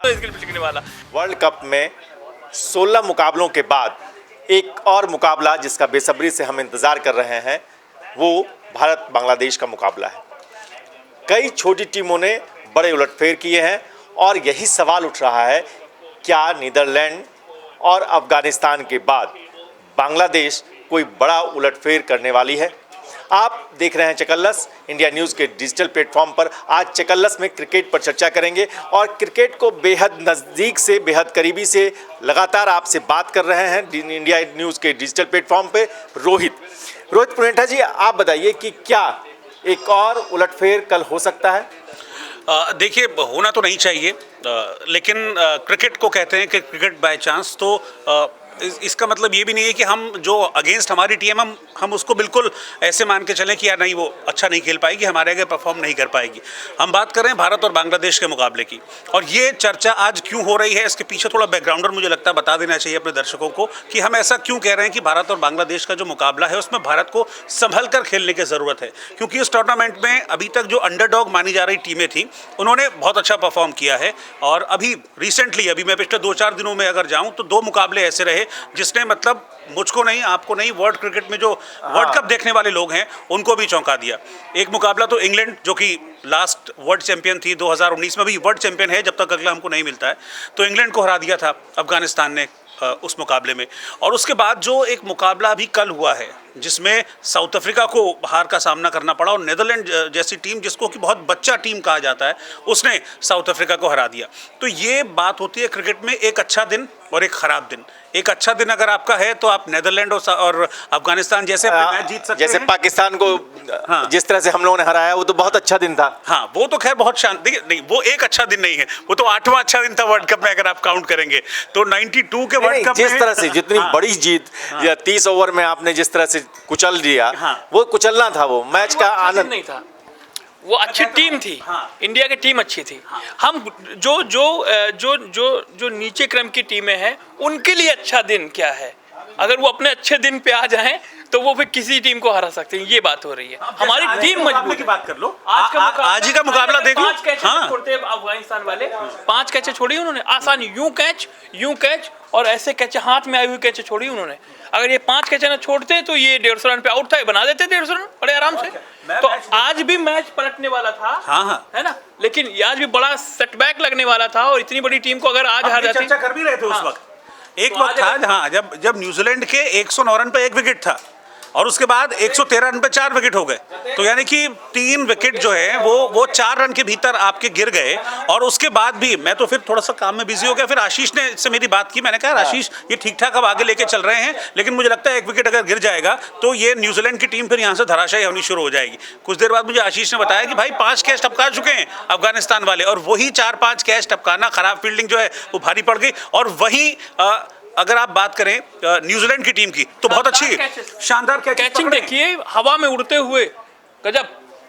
टिकने वाला। World cup में 16 मुकाबलों के बाद एक और मुकाबला जिसका बेसब्री से हम इंतज़ार कर रहे हैं वो भारत बांग्लादेश का मुकाबला है। कई छोटी टीमों ने बड़े उलटफेर किए हैं और यही सवाल उठ रहा है, क्या नीदरलैंड और अफगानिस्तान के बाद बांग्लादेश कोई बड़ा उलटफेर करने वाली है? आप देख रहे हैं चकल्लस इंडिया न्यूज़ के डिजिटल प्लेटफॉर्म पर। आज चकल्लस में क्रिकेट पर चर्चा करेंगे और क्रिकेट को बेहद नज़दीक से, बेहद करीबी से लगातार आपसे बात कर रहे हैं इंडिया न्यूज़ के डिजिटल प्लेटफॉर्म पे रोहित पुनेठा जी, आप बताइए कि क्या एक और उलटफेर कल हो सकता है? देखिए, होना तो नहीं चाहिए, लेकिन क्रिकेट को कहते हैं कि क्रिकेट बाय चांस, तो इसका मतलब ये भी नहीं है कि हम जो अगेंस्ट हमारी टीम हम उसको बिल्कुल ऐसे मान के चलें कि यार नहीं, वो अच्छा नहीं खेल पाएगी, हमारे आगे परफॉर्म नहीं कर पाएगी। हम बात कर रहे हैं भारत और बांग्लादेश के मुकाबले की, और ये चर्चा आज क्यों हो रही है, इसके पीछे थोड़ा बैकग्राउंडर मुझे लगता है बता देना चाहिए अपने दर्शकों को कि हम ऐसा क्यों कह रहे हैं कि भारत और बांग्लादेश का जो मुकाबला है उसमें भारत को संभल कर खेलने की ज़रूरत है। क्योंकि इस टूर्नामेंट में अभी तक जो अंडरडॉग मानी जा रही टीमें थी उन्होंने बहुत अच्छा परफॉर्म किया है, और अभी रिसेंटली मैं पिछले 2-4 दिनों में अगर जाऊँ तो 2 मुकाबले ऐसे रहे जिसने मतलब मुझको नहीं, आपको नहीं, वर्ल्ड क्रिकेट में जो वर्ल्ड कप देखने वाले लोग हैं उनको भी चौंका दिया। एक मुकाबला तो इंग्लैंड, जो कि लास्ट वर्ल्ड चैंपियन थी, 2019 में भी वर्ल्ड चैंपियन है जब तक अगला हमको नहीं मिलता है, तो इंग्लैंड को हरा दिया था अफगानिस्तान ने उस मुकाबले में। और उसके बाद जो एक मुकाबला अभी कल हुआ है जिसमें साउथ अफ्रीका को हार का सामना करना पड़ा, और नीदरलैंड जैसी टीम जिसको कि बहुत बच्चा टीम कहा जाता है उसने साउथ अफ्रीका को हरा दिया। तो ये बात होती है क्रिकेट में, एक अच्छा दिन और एक ख़राब दिन। एक अच्छा दिन अगर आपका है तो आप नीदरलैंड और अफगानिस्तान जैसे मैच जीत सकते जैसे हैं। पाकिस्तान को जिस तरह से हम लोगों ने हराया वो तो बहुत अच्छा दिन था। हाँ, वो तो खैर बहुत शांत, देखिए नहीं, वो एक अच्छा दिन नहीं है, वो तो 8वां अच्छा दिन था वर्ल्ड कप में अगर आप काउंट करेंगे तो। 92 के वर्ल्ड कप जिस तरह से जितनी बड़ी जीत, 30 ओवर में आपने जिस तरह से कुचल दिया, वो कुचलना था, वो मैच का आनंद नहीं था, वो अच्छी टीम थी। इंडिया की टीम अच्छी थी। हम जो जो जो जो जो नीचे क्रम की टीमें हैं उनके लिए अच्छा दिन क्या है? अगर वो अपने अच्छे दिन पे आ जाएं तो वो फिर किसी टीम को हरा सकते हैं। ये बात हो रही है। हमारी टीम मजबूत की बात कर लो, आज ही का मुकाबला देख लो। 5 कैच छोड़ते हैं अफगानिस्तान वाले, 5 कैचे छोड़ी उन्होंने, आसान यूं कैच और ऐसे कैच, हाथ में आई हुई कैचे छोड़ी उन्होंने। अगर ये 5 कैचे ना छोड़ते तो ये 150 रन पे आउट था, बना देते 150 रन बड़े आराम से। तो आज भी मैच पलटने वाला था, है ना, लेकिन आज भी बड़ा सेटबैक लगने वाला था, और इतनी बड़ी टीम को अगर आज हार जाती, चर्चा कर भी रहे थे उस वक्त। एक वक्त था जब न्यूजीलैंड के 109 रन पे 1 विकेट था और उसके बाद 113 रन पे 4 विकेट हो गए, तो यानी कि 3 विकेट जो है वो 4 रन के भीतर आपके गिर गए। और उसके बाद भी मैं तो फिर थोड़ा सा काम में बिजी हो गया, फिर आशीष ने इससे मेरी बात की, मैंने कहा आशीष ये ठीक ठाक अब आगे लेके चल रहे हैं, लेकिन मुझे लगता है 1 विकेट अगर गिर जाएगा तो ये न्यूजीलैंड की टीम फिर यहाँ से धराशायी होनी शुरू हो जाएगी। कुछ देर बाद मुझे आशीष ने बताया कि भाई 5 कैच टपका चुके हैं अफगानिस्तान वाले, और वही 4-5 कैच टपकाना, खराब फील्डिंग जो है वो भारी पड़ गई। और वही अगर आप बात करें न्यूजीलैंड की टीम की तो बहुत अच्छी शानदार कैचिंग देखिए, हवा में उड़ते हुए गजब।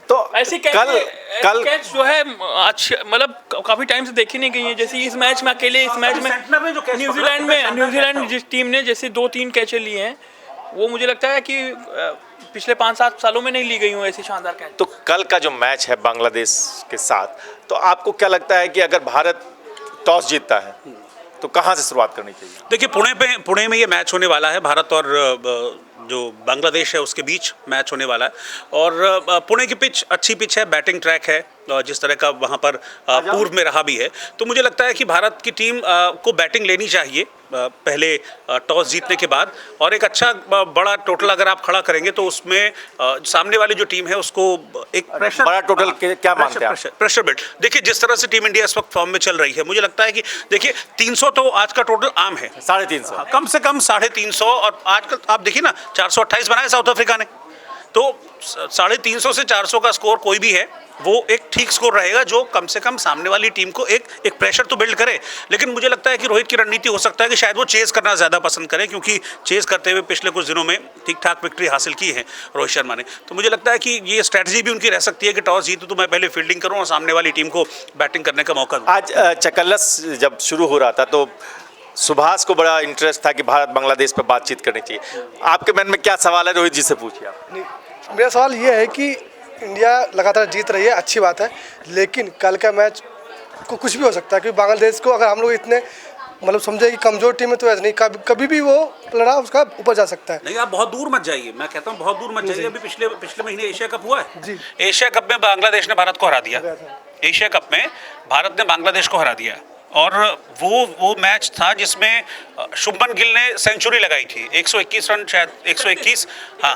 तो ऐसी कल कैच जो है अच्छी, मतलब काफी टाइम से देखी नहीं गई है। जैसे इस मैच में अकेले, इस मैच में न्यूजीलैंड जिस टीम ने जैसे 2-3 कैचे लिए हैं, वो मुझे लगता है कि पिछले 5-7 सालों में नहीं ली गई हूँ ऐसी शानदार कैच। तो कल का जो मैच है बांग्लादेश के साथ, तो आपको क्या लगता है कि अगर भारत टॉस जीतता है तो कहाँ से शुरुआत करनी चाहिए? देखिए, पुणे में ये मैच होने वाला है, भारत और जो बांग्लादेश है उसके बीच मैच होने वाला है। और पुणे की पिच अच्छी पिच है, बैटिंग ट्रैक है, जिस तरह का वहाँ पर पूर्व में रहा भी है, तो मुझे लगता है कि भारत की टीम को बैटिंग लेनी चाहिए पहले टॉस जीतने के बाद, और एक अच्छा बड़ा टोटल अगर आप खड़ा करेंगे तो उसमें सामने वाली जो टीम है उसको एक प्रेशर, बड़ा टोटल क्या मानते हैं? Pressure build. देखिए, जिस तरह से टीम इंडिया इस वक्त फॉर्म में चल रही है, मुझे लगता है कि देखिए 300 तो आज का टोटल आम है, 350 कम से कम 350, और आजकल आप देखिए ना 428 बनाए साउथ अफ्रीका ने, तो 350 से 400 का स्कोर कोई भी है वो एक ठीक स्कोर रहेगा जो कम से कम सामने वाली टीम को एक प्रेशर तो बिल्ड करे। लेकिन मुझे लगता है कि रोहित की रणनीति हो सकता है कि शायद वो चेज़ करना ज़्यादा पसंद करें, क्योंकि चेज़ करते हुए पिछले कुछ दिनों में ठीक ठाक विक्ट्री हासिल की है रोहित शर्मा ने। तो मुझे लगता है कि ये स्ट्रैटेजी भी उनकी रह सकती है कि टॉस जीतूँ तो मैं पहले फील्डिंग करूँ और सामने वाली टीम को बैटिंग करने का मौका दूँ। आज चकल्लस जब शुरू हो रहा था तो सुभाष को बड़ा इंटरेस्ट था कि भारत बांग्लादेश पर बातचीत करनी चाहिए। आपके मन में क्या सवाल है, रोहित जी से पूछिए आप। मेरा सवाल ये है कि इंडिया लगातार जीत रही है, अच्छी बात है, लेकिन कल का मैच कुछ भी हो सकता है, क्योंकि बांग्लादेश को अगर हम लोग इतने मतलब समझे कि कमज़ोर टीम है तो ऐसा नहीं, कभी भी वो लड़ा उसका ऊपर जा सकता है। नहीं, आप बहुत दूर मत जाइए, मैं कहता हूँ बहुत दूर मत जाइए। अभी पिछले महीने एशिया कप हुआ है जी। एशिया कप में बांग्लादेश ने भारत को हरा दिया। एशिया कप में भारत ने बांग्लादेश को हरा दिया और वो मैच था जिसमें शुभमन गिल ने सेंचुरी लगाई थी, 121 रन, शायद 121, हाँ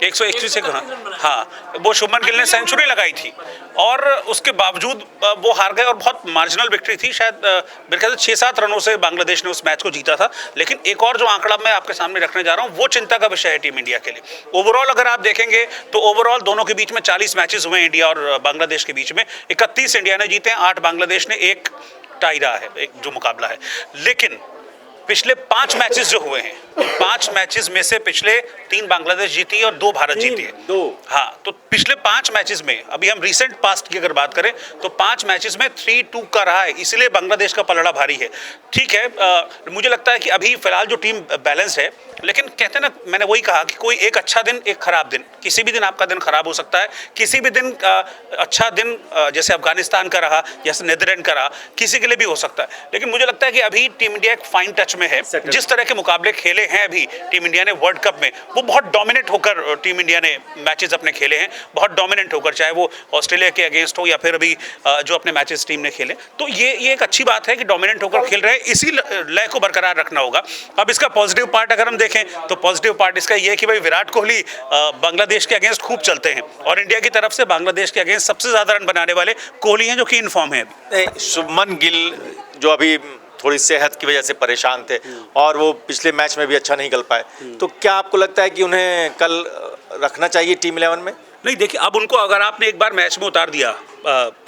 121 से, हाँ वो शुभमन गिल ने सेंचुरी लगाई थी और उसके बावजूद वो हार गए और बहुत मार्जिनल विक्ट्री थी। शायद मेरे ख्याल से 6-7 रनों से बांग्लादेश ने उस मैच को जीता था। लेकिन एक और जो आंकड़ा मैं आपके सामने रखने जा रहा हूँ वो चिंता का विषय है टीम इंडिया के लिए। ओवरऑल अगर आप देखेंगे तो ओवरऑल दोनों के बीच में 40 मैचेस हुए इंडिया और बांग्लादेश के बीच में, 31 इंडिया ने जीते हैं, 8 बांग्लादेश ने, 1 टाई रहा है, एक जो मुकाबला है। लेकिन पिछले 5 मैचेस जो हुए हैं, 5 मैचेस में से पिछले 3 बांग्लादेश जीती है और 2 भारत जीती है। 2, हाँ, तो पिछले 5 मैचेस में, अभी हम रिसेंट पास्ट की अगर बात करें तो 5 मैचेस में 3-2 का रहा है, इसलिए बांग्लादेश का पलड़ा भारी है। ठीक है, मुझे लगता है कि अभी फिलहाल जो टीम बैलेंस है, लेकिन कहते हैं ना, मैंने वही कहा कि कोई एक अच्छा दिन एक खराब दिन, किसी भी दिन आपका दिन खराब हो सकता है, किसी भी दिन अच्छा दिन जैसे अफगानिस्तान का रहा, जैसे नीदरलैंड का रहा, किसी के लिए भी हो सकता है। लेकिन मुझे लगता है कि अभी टीम इंडिया एक फाइन टच में है। जिस तरह के मुकाबले खेले हैं अभी टीम इंडिया ने वर्ल्ड कप में, वो बहुत डोमिनेट होकर टीम इंडिया ने मैचेस अपने खेले हैं, बहुत डोमिनेट होकर, चाहे वो ऑस्ट्रेलिया के अगेंस्ट हो या फिर अभी जो अपने मैचेस टीम ने खेले। तो ये एक अच्छी बात है कि डोमिनेट होकर खेल रहे हैं, इसी लय को बरकरार रखना होगा। अब इसका पॉजिटिव पार्ट अगर हम देखें तो पॉजिटिव पार्ट इसका ये है कि भाई विराट कोहली बांग्लादेश के अगेंस्ट खूब चलते हैं और इंडिया की तरफ से बांग्लादेश के अगेंस्ट सबसे ज्यादा रन बनाने वाले कोहली हैं, जो कि इन फॉर्म है अभी। शुभमन गिल जो अभी थोड़ी सेहत की वजह से परेशान थे और वो पिछले मैच में भी अच्छा नहीं खेल पाए, तो क्या आपको लगता है कि उन्हें कल रखना चाहिए टीम 11 में? नहीं, देखिए, अब उनको अगर आपने एक बार मैच में उतार दिया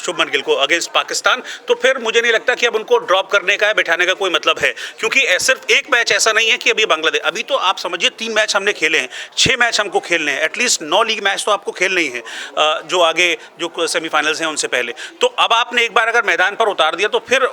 शुभमन गिल को अगेंस्ट पाकिस्तान, तो फिर मुझे नहीं लगता कि अब उनको ड्रॉप करने का, बैठाने का कोई मतलब है, क्योंकि सिर्फ एक मैच ऐसा नहीं है कि अभी बांग्लादेश, अभी तो आप समझिए 3 मैच हमने खेले हैं, 6 मैच हमको खेलने हैं, एटलीस्ट 9 लीग मैच तो आपको खेलने ही हैं जो आगे जो सेमीफाइनल्स हैं उनसे पहले। तो अब आपने एक बार अगर मैदान पर उतार दिया तो फिर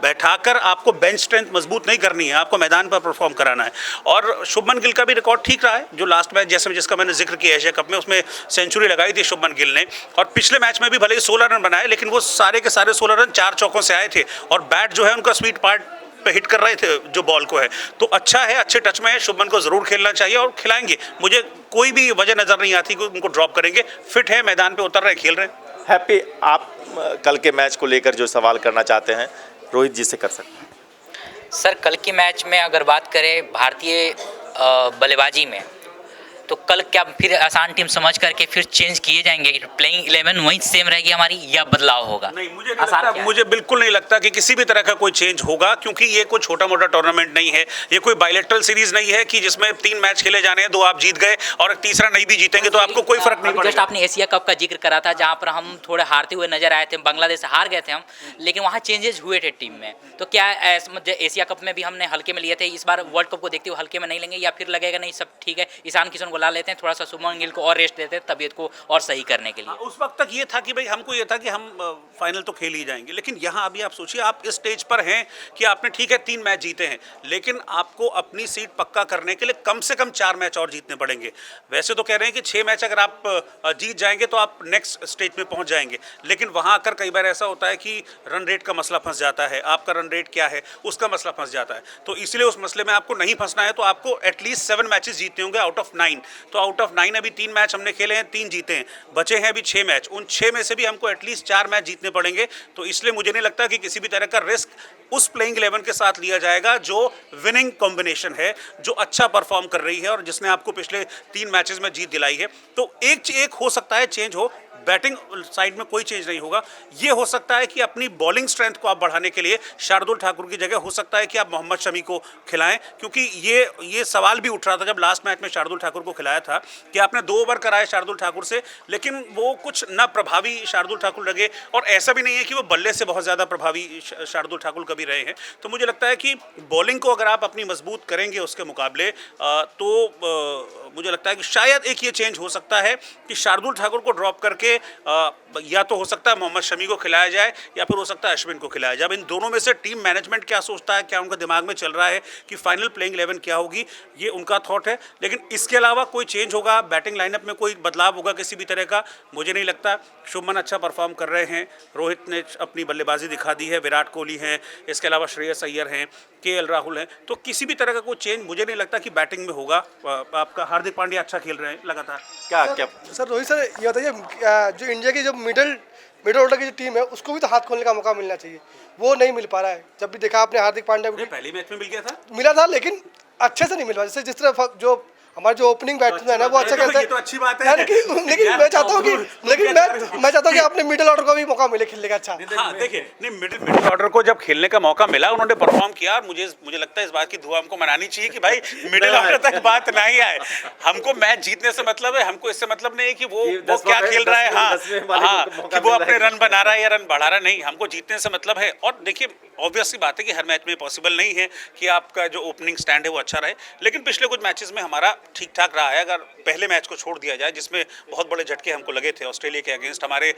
बैठाकर आपको बेंच स्ट्रेंथ मजबूत नहीं करनी है, आपको मैदान पर परफॉर्म कराना है। और शुभमन गिल का भी रिकॉर्ड ठीक रहा है, जो लास्ट मैच जैसे जिसका मैंने जिक्र किया एशिया कप में, उसमें सेंचुरी लगाई थी शुभमन गिल ने, और पिछले मैच में भी भले ही 16 रन बनाए, लेकिन वो सारे के सारे 16 रन 4 चौकों से आए थे और बैट जो है उनका स्वीट पार्ट पे हिट कर रहे थे जो बॉल को है। तो अच्छा है, अच्छे टच में है, शुभमन को जरूर खेलना चाहिए और खिलाएंगे। मुझे कोई भी वजह नजर नहीं आती कि उनको ड्रॉप करेंगे, फिट है, मैदान पे उतर रहे, खेल रहे हैं। हैप्पी, आप कल के मैच को लेकर जो सवाल करना चाहते हैं रोहित जी से कर सकते हैं। सर, कल के मैच में अगर बात करें भारतीय बल्लेबाजी में, तो कल क्या फिर आसान टीम समझ करके फिर चेंज किए जाएंगे? प्लेइंग 11 वहीं सेम रहेगी हमारी या बदलाव होगा? नहीं, मुझे नहीं लगता, मुझे बिल्कुल नहीं लगता कि किसी भी तरह का कोई चेंज होगा, क्योंकि ये कोई छोटा मोटा टूर्नामेंट नहीं है, ये कोई बायलैटरल सीरीज नहीं है कि जिसमें 3 मैच खेले जाने हैं, 2 आप जीत गए और तीसरा नहीं भी जीतेंगे तो आपको कोई फर्क नहीं पड़ेगा। जस्ट आपने एशिया कप का जिक्र करा था, जहाँ पर हम थोड़े हारते हुए नजर आए थे, बांग्लादेश से हार गए थे हम, लेकिन वहाँ चेंजेस हुए थे टीम में। तो क्या एशिया कप में भी हमने हल्के में लिए थे, इस बार वर्ल्ड कप को देखते हुए हल्के में नहीं लेंगे, या फिर लगेगा नहीं सब ठीक है, ईशान किशन को ला लेते हैं, थोड़ा सा शुभमन गिल को और रेस्ट देते हैं तबीयत को और सही करने के लिए? उस वक्त तक ये था कि भाई हमको ये था कि हम फाइनल तो खेल ही जाएंगे, लेकिन यहाँ अभी आप सोचिए, आप इस स्टेज पर हैं कि आपने ठीक है 3 मैच जीते हैं, लेकिन आपको अपनी सीट पक्का करने के लिए कम से कम 4 मैच और जीतने पड़ेंगे। वैसे तो कह रहे हैं कि 6 मैच अगर आप जीत जाएंगे तो आप नेक्स्ट स्टेज में पहुंच जाएंगे, लेकिन वहाँ आकर कई बार ऐसा होता है कि रन रेट का मसला फंस जाता है, आपका रन रेट क्या है उसका मसला फंस जाता है। तो इसलिए उस मसले में आपको नहीं फंसना है, तो आपको एटलीस्ट 7 मैचेस जीतने होंगे आउट ऑफ 9। तो आउट ऑफ 9 अभी 3 मैच हमने खेले हैं, 3 जीते हैं, बचे हैं अभी 6 मैच, उन 6 में से भी हमको एटलीस्ट 4 मैच जीतने पड़ेंगे। तो इसलिए मुझे नहीं लगता कि किसी भी तरह का रिस्क उस प्लेइंग 11 के साथ लिया जाएगा जो विनिंग कॉम्बिनेशन है, जो अच्छा परफॉर्म कर रही है और जिसने आपको पिछले 3 मैचेस में जीत दिलाई है। तो एक हो सकता है चेंज हो, बैटिंग साइड में कोई चेंज नहीं होगा। ये हो सकता है कि अपनी बॉलिंग स्ट्रेंथ को आप बढ़ाने के लिए शार्दुल ठाकुर की जगह हो सकता है कि आप मोहम्मद शमी को खिलाएं, क्योंकि ये सवाल भी उठ रहा था जब लास्ट मैच में शार्दुल ठाकुर को खिलाया था कि आपने 2 ओवर कराए शार्दुल ठाकुर से, लेकिन वो कुछ ना प्रभावी शार्दुल ठाकुर लगे, और ऐसा भी नहीं है कि वो बल्ले से बहुत ज़्यादा प्रभावी शार्दुल ठाकुर कभी रहे हैं। तो मुझे लगता है कि बॉलिंग को अगर आप अपनी मजबूत करेंगे उसके मुकाबले, तो मुझे लगता है कि शायद एक ये चेंज हो सकता है कि शार्दुल ठाकुर को ड्रॉप करके या तो हो सकता है मोहम्मद शमी को खिलाया जाए या फिर हो सकता है अश्विन को खिलाया जाए। अब इन दोनों में से टीम मैनेजमेंट क्या सोचता है, क्या उनका दिमाग में चल रहा है कि फाइनल प्लेइंग 11 क्या होगी, ये उनका थॉट है। लेकिन इसके अलावा कोई चेंज होगा, बैटिंग लाइनअप में कोई बदलाव होगा किसी भी तरह का, मुझे नहीं लगता। शुभमन अच्छा परफॉर्म कर रहे हैं, रोहित ने अपनी बल्लेबाजी दिखा दी है, विराट कोहली हैं, इसके अलावा श्रेयस अय्यर हैं, केएल राहुल हैं, तो किसी भी तरह का कोई चेंज मुझे नहीं लगता कि बैटिंग में होगा। आपका हार्दिक पांड्या अच्छा खेल रहे हैं लगातार। क्या क्या सर रोहित सर ये बताइए, जो इंडिया की जो मिडिल ऑर्डर की जो टीम है उसको भी तो हाथ खोलने का मौका मिलना चाहिए, वो नहीं मिल पा रहा है। जब भी देखा आपने हार्दिक पांड्या पहले मैच में मिला था लेकिन अच्छे से नहीं मिल पा, जैसे जिस तरह जो हमारे जो ओपनिंग बैट्समैन है वो अच्छा खेलता है, तो अच्छी बात है। लेकिन मैं चाहता हूँ कि अपने मिडिल ऑर्डर को भी मौका मिले खेलने का। अच्छा हाँ देखिए, नहीं मिडिल ऑर्डर को जब खेलने का मौका मिला उन्होंने परफॉर्म किया, और मुझे लगता है इस बात की दुआ हमको मनानी चाहिए कि भाई मिडिल ऑर्डर तक बात नहीं आए। हमको मैच जीतने से मतलब है, हमको इससे मतलब नहीं है कि वो क्या खेल रहा है, हाँ कि वो अपने रन बना रहा है या रन बढ़ा रहा है, नहीं, हमको जीतने से मतलब है। और देखिए ऑब्वियस सी बात है कि हर मैच में पॉसिबल नहीं है कि आपका जो ओपनिंग स्टैंड है वो अच्छा रहे, लेकिन पिछले कुछ मैचेस में हमारा ठीक ठाक रहा है। अगर पहले मैच को छोड़ दिया जाए जिसमें बहुत बड़े झटके हमको लगे थे, ऑस्ट्रेलिया के अगेंस्ट हमारे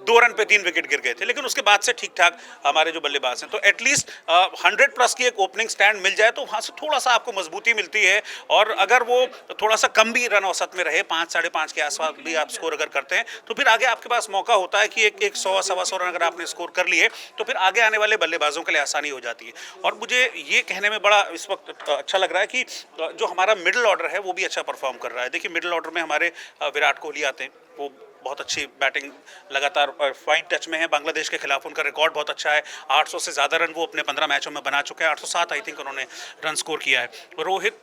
2 रन पे 3 विकेट गिर गए थे, लेकिन उसके बाद से ठीक ठाक हमारे जो बल्लेबाज हैं, तो एटलीस्ट 100 प्लस की एक ओपनिंग स्टैंड मिल जाए तो वहाँ से थोड़ा सा आपको मजबूती मिलती है। और अगर वो थोड़ा सा कम भी रन औसत में रहे, 5 साढ़े 5 के आसपास भी आप स्कोर अगर करते हैं, तो फिर आगे आपके पास मौका होता है कि एक 100 सवा 100 रन अगर आपने स्कोर कर लिए तो फिर आगे आने वाले बल्लेबाजों के लिए आसानी हो जाती है। और मुझे ये कहने में बड़ा इस वक्त अच्छा लग रहा है कि जो हमारा मिडिल ऑर्डर है वो भी अच्छा परफॉर्म कर रहा है। देखिए मिडिल ऑर्डर में हमारे विराट कोहली आते हैं, वो बहुत अच्छी बैटिंग लगातार फाइन टच में है। बांग्लादेश के खिलाफ उनका रिकॉर्ड बहुत अच्छा है, 800 से ज़्यादा रन वो अपने 15 मैचों में बना चुके हैं, 807 आई थिंक उन्होंने रन स्कोर किया है। रोहित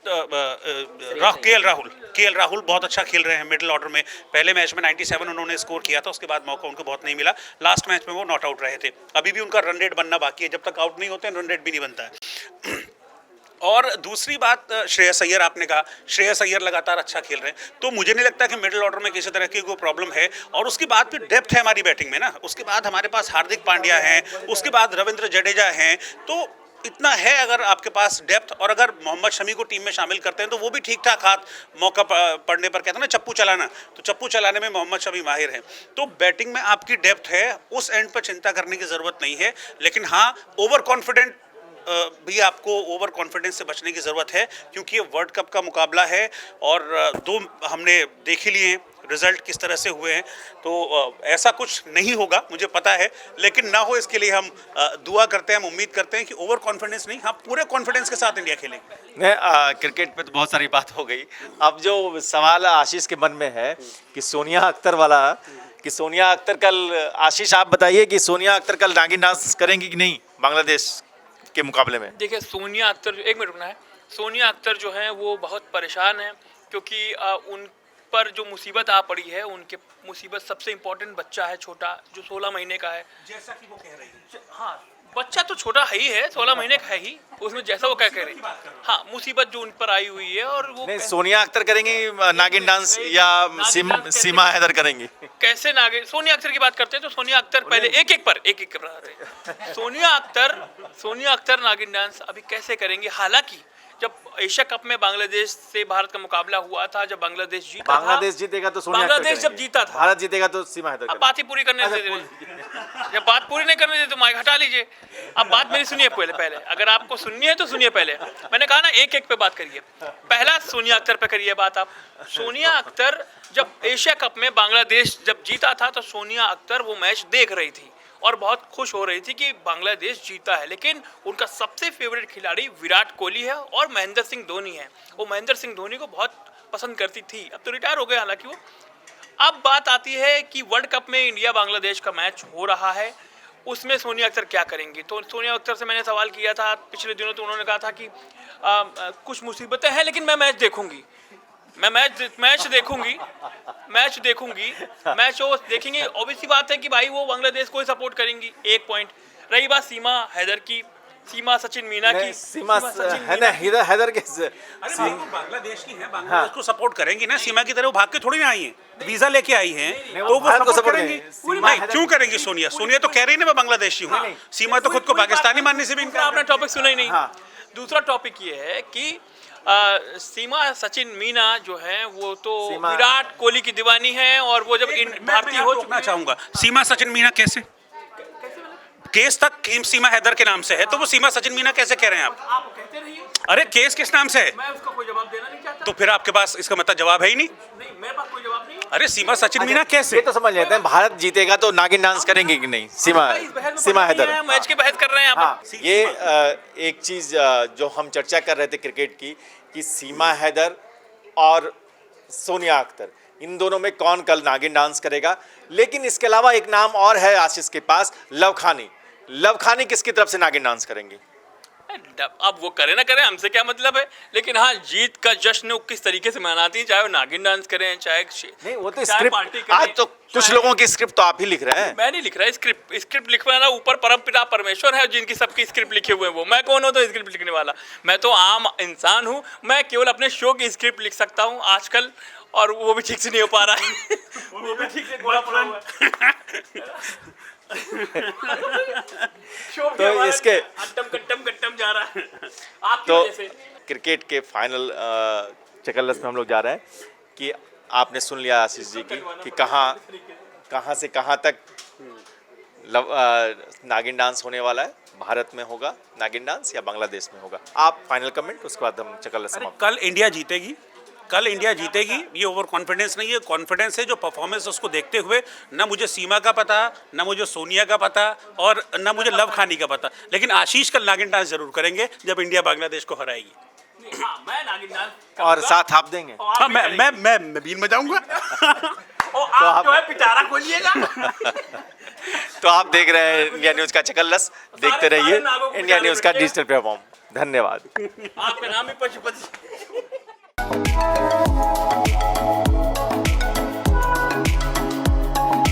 केएल राहुल बहुत अच्छा खेल रहे हैं मिडिल ऑर्डर में। पहले मैच में 97 उन्होंने स्कोर किया था, उसके बाद मौका उनको बहुत नहीं मिला, लास्ट मैच में वो नॉट आउट रहे थे। अभी भी उनका रन रेट बनना बाकी है, जब तक आउट नहीं होते रन रेट भी नहीं बनता है। और दूसरी बात, श्रेयस अय्यर, आपने कहा श्रेयस अय्यर लगातार अच्छा खेल रहे हैं, तो मुझे नहीं लगता कि मिडिल ऑर्डर में किसी तरह की कोई प्रॉब्लम है। और उसके बाद फिर डेप्थ है हमारी बैटिंग में ना, उसके बाद हमारे पास हार्दिक पांड्या हैं, उसके बाद रविंद्र जडेजा हैं, तो इतना है अगर आपके पास डेप्थ। और अगर मोहम्मद शमी को टीम में शामिल करते हैं तो वो भी ठीक ठाक हाथ मौका पड़ने पर, कहते हैं ना चप्पू चलाना, तो चप्पू चलाने में मोहम्मद शमी माहिर हैं। तो बैटिंग में आपकी डेप्थ है, उस एंड पर चिंता करने की ज़रूरत नहीं है। लेकिन हाँ, ओवर कॉन्फिडेंट भी आपको ओवर कॉन्फिडेंस से बचने की ज़रूरत है, क्योंकि ये वर्ल्ड कप का मुकाबला है और 2 हमने देख ही लिए हैं रिजल्ट किस तरह से हुए हैं, तो ऐसा कुछ नहीं होगा मुझे पता है, लेकिन ना हो इसके लिए हम दुआ करते हैं, हम उम्मीद करते हैं कि ओवर कॉन्फिडेंस नहीं, हाँ पूरे कॉन्फिडेंस के साथ इंडिया खेलेंगे। क्रिकेट पे तो बहुत सारी बात हो गई, अब जो सवाल आशीष के मन में है कि सोनिया अख्तर वाला, कि सोनिया अख्तर कल, आशीष आप बताइए कि सोनिया अख्तर कल नागिन डांस करेंगी कि नहीं बांग्लादेश के मुकाबले में? देखिए सोनिया अख्तर, एक मिनट रुकना है, सोनिया अख्तर जो हैं वो बहुत परेशान हैं, क्योंकि उन पर जो मुसीबत आ पड़ी है, उनके मुसीबत सबसे इम्पोर्टेंट बच्चा है छोटा, जो 16 महीने का है, जैसा कि वो कह रही है। हाँ बच्चा तो छोटा है ही है, 16 महीने का है ही, उसमें जैसा वो क्या कह रही है, हाँ मुसीबत जो उन पर आई हुई है। और वो नहीं, सोनिया अख्तर करेंगी नागिन डांस या सीमा हैदर करेंगी? कैसे नागिन, सोनिया अख्तर की बात करते हैं तो सोनिया अख्तर पहले एक एक पर सोनिया अख्तर नागिन डांस अभी कैसे करेंगी? हालांकि जब एशिया कप में बांग्लादेश से भारत का मुकाबला हुआ था, जब बांग्लादेश जीतेगा तो सोनिया अख्तर बांग्लादेश जब जीता था, भारत जीतेगा तो सीमा हैदर। अब बात ही पूरी करने दे, जब बात पूरी नहीं करने दे तो माइक हटा लीजिए। अब बात मेरी सुनिए पहले, अगर आपको सुननी है तो सुनिए पहले। मैंने कहा ना एक एक पे बात करिए, पहला सोनिया अख्तर पे करिए बात आप। सोनिया अख्तर जब एशिया कप में बांग्लादेश जब जीता था तो सोनिया अख्तर वो मैच देख रही थी और बहुत खुश हो रही थी कि बांग्लादेश जीता है, लेकिन उनका सबसे फेवरेट खिलाड़ी विराट कोहली है और महेंद्र सिंह धोनी है। वो महेंद्र सिंह धोनी को बहुत पसंद करती थी, अब तो रिटायर हो गए हालांकि वो। अब बात आती है कि वर्ल्ड कप में इंडिया बांग्लादेश का मैच हो रहा है, उसमें सोनिया अख्तर क्या करेंगी? तो सोनिया अख्तर से मैंने सवाल किया था पिछले दिनों, तो उन्होंने कहा था कि कुछ मुसीबतें हैं लेकिन मैं मैच देखूंगी, मैं मैच देखूंगी, मैच वो देखेंगे। ऑब्वियसली बात है कि भाई वो बांग्लादेश को ही सपोर्ट करेंगी। एक पॉइंट रही बात सीमा हैदर की, सीमा सचिन मीना की, सीमा है ना हैदर के, बांग्लादेश की है, बांग्लादेश को सपोर्ट करेंगी ना, सीमा की तरह वो भाग के थोड़ी ना आई है, वीजा लेके आई हैं, तो वो सपोर्ट करेंगी। नहीं, क्यों करेंगी? सोनिया तो कह रही है ना मैं बांग्लादेशी हूँ, सीमा तो खुद को पाकिस्तानी मानने से भी इनकार। आपने टॉपिक सुना ही नहीं। दूसरा टॉपिक ये है कि सीमा सचिन मीना जो है वो तो सीमा- विराट कोहली की दीवानी है, और वो जब भारतीय हो चुकी रोकना है। चाहूंगा, सीमा सचिन मीना कैसे? केस तक सीमा हैदर के नाम से है, तो वो सीमा सचिन मीना कैसे कह रहे हैं आप? आप कहते रहिए, अरे केस किस नाम से है? मैं उसका कोई जवाब देना नहीं चाहता। तो फिर आपके पास इसका मतलब जवाब है ही नहीं। नहीं, मेरे पास कोई जवाब नहीं है। अरे सीमा सचिन मीना कैसे? ये तो समझ लेते हैं, भारत जीतेगा तो नागिन डांस करेंगे कि नहीं सीमा हैदर? मैच की बहस कर रहे हैं आप। हाँ, ये एक चीज जो हम चर्चा कर रहे थे क्रिकेट की, कि सीमा हैदर और सोनिया अख्तर, इन दोनों में कौन कल नागिन डांस करेगा। लेकिन इसके अलावा एक नाम और है आशीष के पास, लव खानी। लव खानी किसकी तरफ से नागिन डांस करेंगी? अब वो करे ना करे, हमसे क्या मतलब है। लेकिन हाँ, जीत का जश्न वो किस तरीके से मनाती है, चाहे वो नागिन डांस करें, चाहे नहीं, वो तो चाय पार्टी स्क्रिप्ट, करें, आज तो कुछ चाहे- लोगों की स्क्रिप्ट तो आप ही लिख रहे हैं। मैं नहीं लिख रहा स्क्रिप्ट लिखवाना ऊपर परमपिता परमेश्वर है, जिनकी सबकी स्क्रिप्ट लिखे हुए हैं। वो मैं कौन हूँ तो स्क्रिप्ट लिखने वाला? मैं तो आम इंसान हूँ। मैं केवल अपने शो की स्क्रिप्ट लिख सकता हूँ आजकल, और वो भी ठीक से नहीं हो पा रहा है। वो भी ठीक से घोड़ा पड़ा हुआ है। शो भी तो हमारा इसके- अट्टम जा रहा है आपकी तो वजह से। क्रिकेट के फाइनल चकल्लस में हम लोग जा रहे हैं कि आपने सुन लिया आशीष जी की कि कहाँ से कहाँ तक नागिन डांस होने वाला है। भारत में होगा नागिन डांस या बांग्लादेश में होगा? आप फाइनल कमेंट, उसके बाद हम चकल्लस समाप्त। कल इंडिया जीतेगी, कल इंडिया जीतेगी। ये ओवर कॉन्फिडेंस नहीं है, कॉन्फिडेंस है जो परफॉर्मेंस उसको देखते हुए। ना मुझे सीमा का पता, ना मुझे सोनिया का पता, और ना मुझे लव खानी का पता, लेकिन आशीष कल नागिन डांस जरूर करेंगे जब इंडिया बांग्लादेश को हराएगी। हाँ, मैं नागिन डांस और करूंगा। साथ आप देंगे? और आप हाँ, भी मैं करेंगे। मैं बीन बजाऊंगा। और आप जो है पिटारा खोलिएगा। तो आप देख रहे हैं इंडिया न्यूज का चकल्लस, देखते रहिए सारे नागों को इंडिया न्यूज का बिठाने डिजिटल प्लेटफॉर्म। धन्यवाद। आपका नाम ही पशुपति।